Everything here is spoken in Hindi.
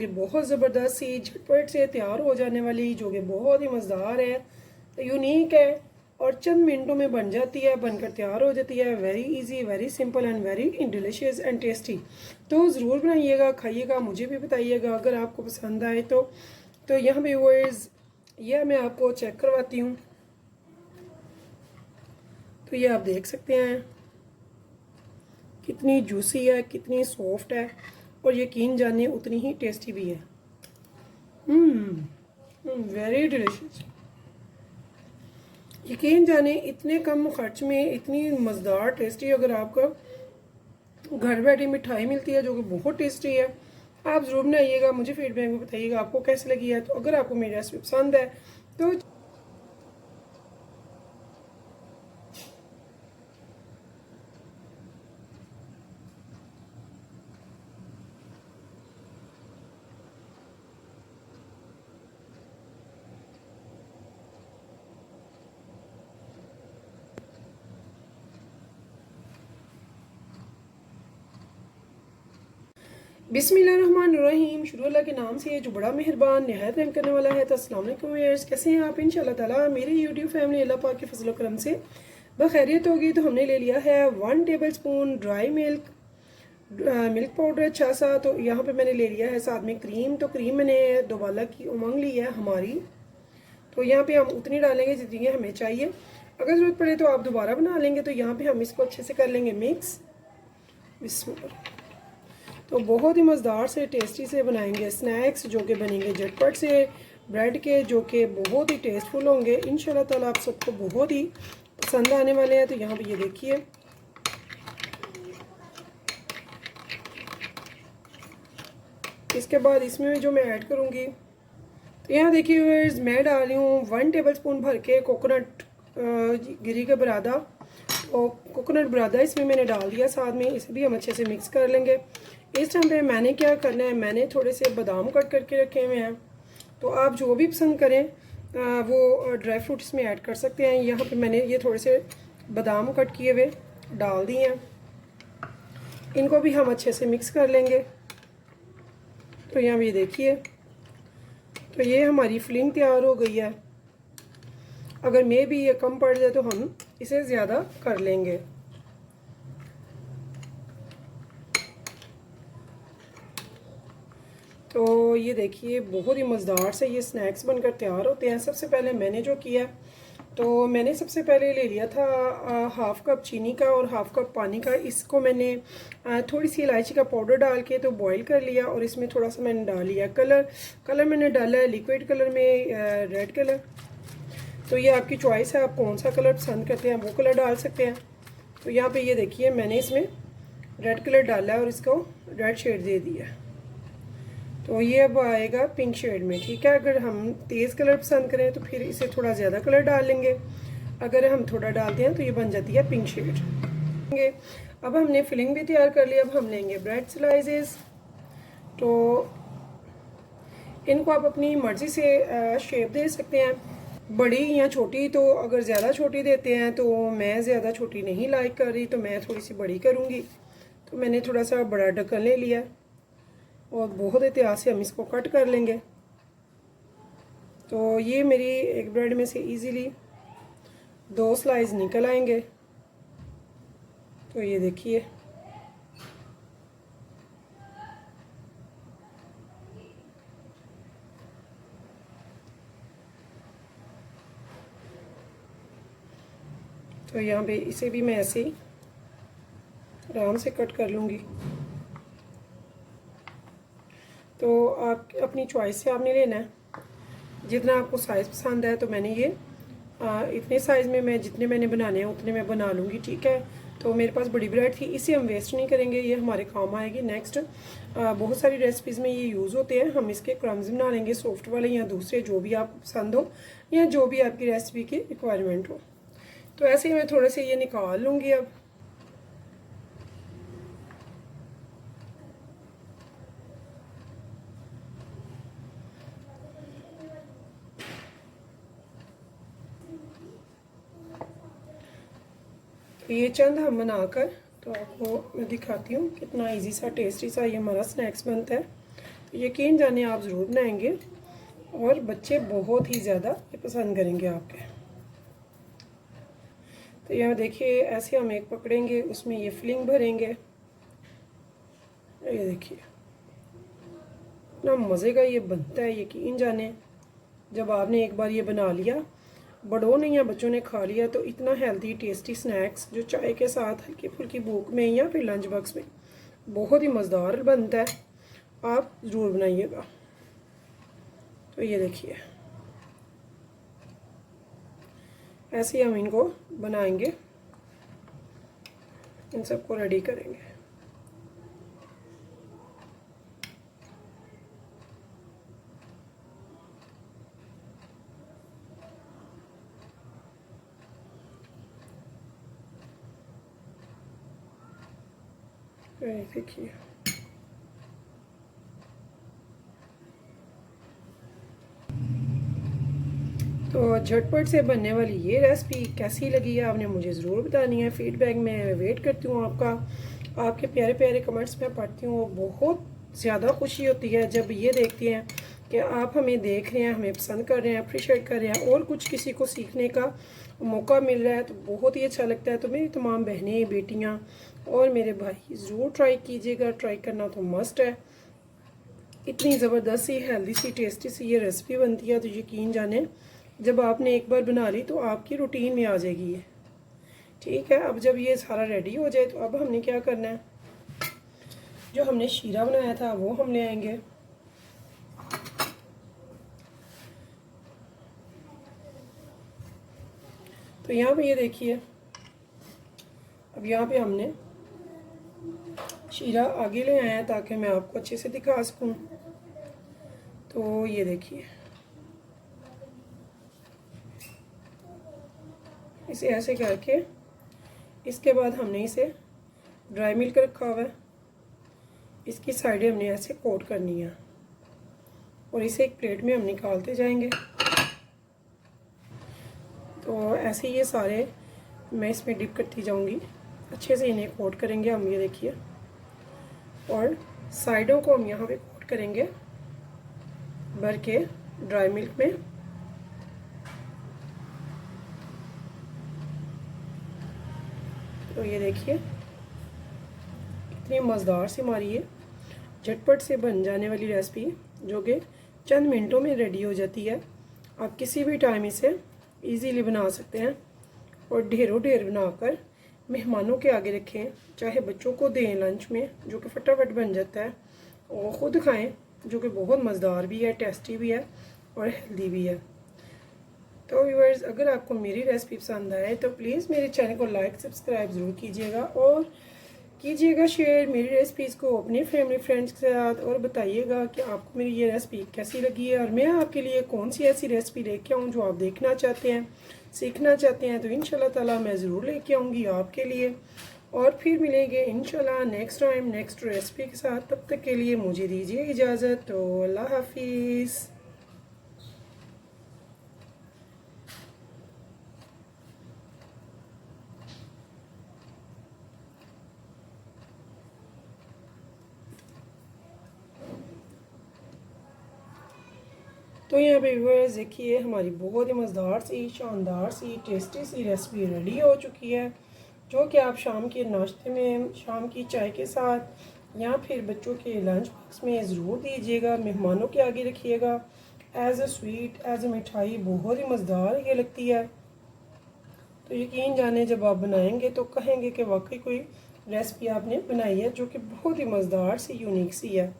कि बहुत ज़बरदस्त सी झटपट से तैयार हो जाने वाली, जो कि बहुत ही मज़ेदार है, यूनिक है और चंद मिनटों में बन जाती है, बनकर तैयार हो जाती है। Very easy, very simple and very delicious and tasty. तो ज़रूर बनाइएगा, खाइएगा, मुझे भी बताइएगा अगर आपको पसंद आए तो यहाँ पे व्यूअर्स यह मैं आपको चेक करवाती हूँ। तो ये आप देख सकते हैं कितनी जूसी है, कितनी सॉफ्ट है और यकीन जानिए उतनी ही टेस्टी भी है। Very delicious. यकीन जाने इतने कम खर्च में इतनी मज़ेदार टेस्टी अगर आपका घर बैठी मिठाई मिलती है जो कि बहुत टेस्टी है, आप ज़रूर बनाइएगा, मुझे फीडबैक में बताइएगा आपको कैसी लगी है। तो अगर आपको मेरी रेसिपी पसंद है तो बिस्मिल्लाहिर्रहमानिर्रहीम, शुरू अल्लाह के नाम से है जो बड़ा मेहरबान निहायत रहम करने वाला है। तो अस्सलाम वालेकुम व्यूअर्स, कैसे हैं आप? इंशाल्लाह ताला मेरी यूट्यूब फैमिली अल्लाह पाक के फजल करम से बखैरियत होगी। तो हमने ले लिया है 1 table spoon dry milk powder अच्छा सा। तो यहाँ पे मैंने ले लिया है साथ में क्रीम। तो क्रीम मैंने दोबाला की उमंग ली है हमारी। तो यहाँ पे हम उतनी डालेंगे जितनी हमें चाहिए, अगर ज़रूरत पड़े तो आप दोबारा बना लेंगे। तो यहाँ पे हम इसको अच्छे से कर लेंगे मिक्स। बिस्मिल्लाह। तो बहुत ही मज़ेदार से टेस्टी से बनाएंगे स्नैक्स जो कि बनेंगे झटपट से ब्रेड के, जो कि बहुत ही टेस्टफुल होंगे इंशाल्लाह ताला, आप सबको बहुत ही पसंद आने वाले हैं। तो यहाँ पे ये देखिए इसके बाद इसमें जो मैं ऐड करूँगी, तो यहाँ देखिए व्यूअर्स मैं डाल रही हूँ 1 टेबल स्पून भर के कोकोनट गिरी का बुरादा। तो कोकोनट बुरादा इसमें मैंने डाल दिया साथ में, इसे भी हम अच्छे से मिक्स कर लेंगे। इस टाइम पे मैंने क्या करना है, मैंने थोड़े से बादाम कट करके रखे हुए हैं। तो आप जो भी पसंद करें वो ड्राई फ्रूट इसमें ऐड कर सकते हैं। यहाँ पे मैंने ये थोड़े से बादाम कट किए हुए डाल दिए हैं, इनको भी हम अच्छे से मिक्स कर लेंगे। तो यहाँ भी देखिए, तो ये हमारी फिलिंग तैयार हो गई है। अगर मे भी ये कम पड़ जाए तो हम इसे ज़्यादा कर लेंगे। तो ये देखिए बहुत ही मज़ेदार से ये स्नैक्स बनकर तैयार होते हैं। सबसे पहले मैंने जो किया, तो मैंने सबसे पहले ले लिया था हाफ़ कप चीनी का और हाफ़ कप पानी का। इसको मैंने थोड़ी सी इलायची का पाउडर डाल के तो बॉईल कर लिया और इसमें थोड़ा सा मैंने डाल लिया कलर मैंने डाला है लिक्विड कलर में रेड कलर। तो ये आपकी चॉइस है, आप कौन सा कलर पसंद करते हैं वो कलर डाल सकते हैं। तो यहाँ पे ये देखिए मैंने इसमें रेड कलर डाला है और इसको रेड शेड दे दिया। तो ये अब आएगा पिंक शेड में, ठीक है। अगर हम तेज़ कलर पसंद करें तो फिर इसे थोड़ा ज़्यादा कलर डाल लेंगे, अगर हम थोड़ा डालते हैं तो ये बन जाती है पिंक शेड। अब हमने फिलिंग भी तैयार कर ली। अब हम लेंगे ब्रेड स्लाइसेस। तो इनको आप अपनी मर्ज़ी से शेप दे सकते हैं, बड़ी या छोटी। तो अगर ज़्यादा छोटी देते हैं तो मैं ज़्यादा छोटी नहीं लाइक कर रही, तो मैं थोड़ी सी बड़ी करूँगी। तो मैंने थोड़ा सा बड़ा ढक्कन ले लिया और बहुत एहतियात से हम इसको कट कर लेंगे। तो ये मेरी एक ब्रेड में से इजीली 2 स्लाइस निकल आएंगे। तो ये देखिए तो यहाँ पे इसे भी मैं ऐसे ही आराम से कट कर लूँगी। तो आप अपनी चॉइस से आपने लेना है, जितना आपको साइज़ पसंद है। तो मैंने ये इतने साइज़ में मैं जितने मैंने बनाने हैं उतने मैं बना लूँगी, ठीक है। तो मेरे पास बड़ी ब्रेड थी, इसे हम वेस्ट नहीं करेंगे, ये हमारे काम आएगी नेक्स्ट। बहुत सारी रेसिपीज़ में ये यूज़ होते हैं। हम इसके क्रम्स बना लेंगे, सॉफ्ट वाले या दूसरे जो भी आपको पसंद हो या जो भी आपकी रेसिपी की रिक्वायरमेंट हो। तो ऐसे ही मैं थोड़े से ये निकाल लूँगी अब। तो ये चंद हम बनाकर तो आपको मैं दिखाती हूँ कितना इजी सा टेस्टी सा ये हमारा स्नैक्स बनता है। यकीन जाने आप ज़रूर बनाएंगे और बच्चे बहुत ही ज़्यादा ये पसंद करेंगे आपके। तो यहाँ देखिए ऐसे हम एक पकड़ेंगे, उसमें ये फिलिंग भरेंगे। ये देखिए इतना मज़े का ये बनता है, यकीन जाने जब आपने एक बार ये बना लिया, बड़ों ने या बच्चों ने खा लिया तो इतना हेल्दी टेस्टी स्नैक्स जो चाय के साथ हल्की फुल्की भूख में या फिर लंच बॉक्स में बहुत ही मज़ेदार बनता है, आप ज़रूर बनाइएगा। तो ये देखिए ऐसे ही हम इनको बनाएंगे, इन सबको रेडी करेंगे। देखिए तो झटपट से बनने वाली ये रेसिपी कैसी लगी है आपने मुझे ज़रूर बतानी है। फीडबैक में वेट करती हूँ आपका, आपके प्यारे प्यारे कमेंट्स में पढ़ती हूँ। बहुत ज़्यादा खुशी होती है जब ये देखते हैं कि आप हमें देख रहे हैं, हमें पसंद कर रहे हैं, अप्रिशिएट कर रहे हैं और कुछ किसी को सीखने का मौका मिल रहा है तो बहुत ही अच्छा लगता है। तो मेरी तमाम बहनें, बेटियाँ और मेरे भाई ज़रूर ट्राई कीजिएगा, ट्राई करना तो मस्ट है। इतनी ज़बरदस्त सी हेल्दी सी टेस्टी सी ये रेसिपी बनती है तो यकीन जाने जब आपने एक बार बना ली तो आपकी रूटीन में आ जाएगी ये। ठीक है, अब जब ये सारा रेडी हो जाए तो अब हमने क्या करना है, जो हमने शीरा बनाया था वो हम ले आएंगे। तो यहाँ पे ये देखिए, अब यहाँ पे हमने शीरा आगे ले आया ताकि मैं आपको अच्छे से दिखा सकूं। तो ये देखिए इसे ऐसे करके, इसके बाद हमने इसे ड्राई मिल्क रखा हुआ है, इसकी साइडें हमने ऐसे कोट करनी है और इसे एक प्लेट में हम निकालते जाएंगे। तो ऐसे ये सारे मैं इसमें डिप करती जाऊंगी, अच्छे से इन्हें कोट करेंगे हम। ये देखिए और साइडों को हम यहाँ पे कोट करेंगे भर के ड्राई मिल्क में। तो ये देखिए कितनी मज़ेदार सी हमारी ये झटपट से बन जाने वाली रेसिपी जो कि चंद मिनटों में रेडी हो जाती है। आप किसी भी टाइम इसे इजीली बना सकते हैं और ढेरों ढेर बनाकर मेहमानों के आगे रखें, चाहे बच्चों को दें लंच में जो कि फटाफट बन जाता है, और ख़ुद खाएं जो कि बहुत मज़ेदार भी है, टेस्टी भी है और हेल्दी भी है। तो व्यूअर्स, अगर आपको मेरी रेसिपी पसंद आए तो प्लीज़ मेरे चैनल को लाइक सब्सक्राइब ज़रूर कीजिएगा और कीजिएगा शेयर मेरी रेसिपीज़ को अपने फैमिली फ्रेंड्स के साथ, और बताइएगा कि आपको मेरी ये रेसिपी कैसी लगी है और मैं आपके लिए कौन सी ऐसी रेसिपी लेके आऊँ जो आप देखना चाहते हैं, सीखना चाहते हैं। तो इंशाल्लाह ताला मैं ज़रूर लेके आऊँगी आपके लिए, और फिर मिलेंगे इंशाल्लाह नेक्स्ट टाइम नेक्स्ट रेसिपी के साथ। तब तक के लिए मुझे दीजिए इजाज़त। तो अल्लाह हाफिज़। तो यहाँ पे व्यूअर्स देखिए हमारी बहुत ही मज़ेदार सी, शानदार सी, टेस्टी सी रेसिपी रेडी हो चुकी है जो कि आप शाम के नाश्ते में, शाम की चाय के साथ या फिर बच्चों के लंच बॉक्स में ज़रूर दीजिएगा, मेहमानों के आगे रखिएगा। As a sweet, as a मिठाई बहुत ही मज़ेदार ये लगती है। तो यकीन जाने जब आप बनाएंगे तो कहेंगे कि वाकई कोई रेसिपी आपने बनाई है जो कि बहुत ही मज़ेदार सी, यूनिक सी है।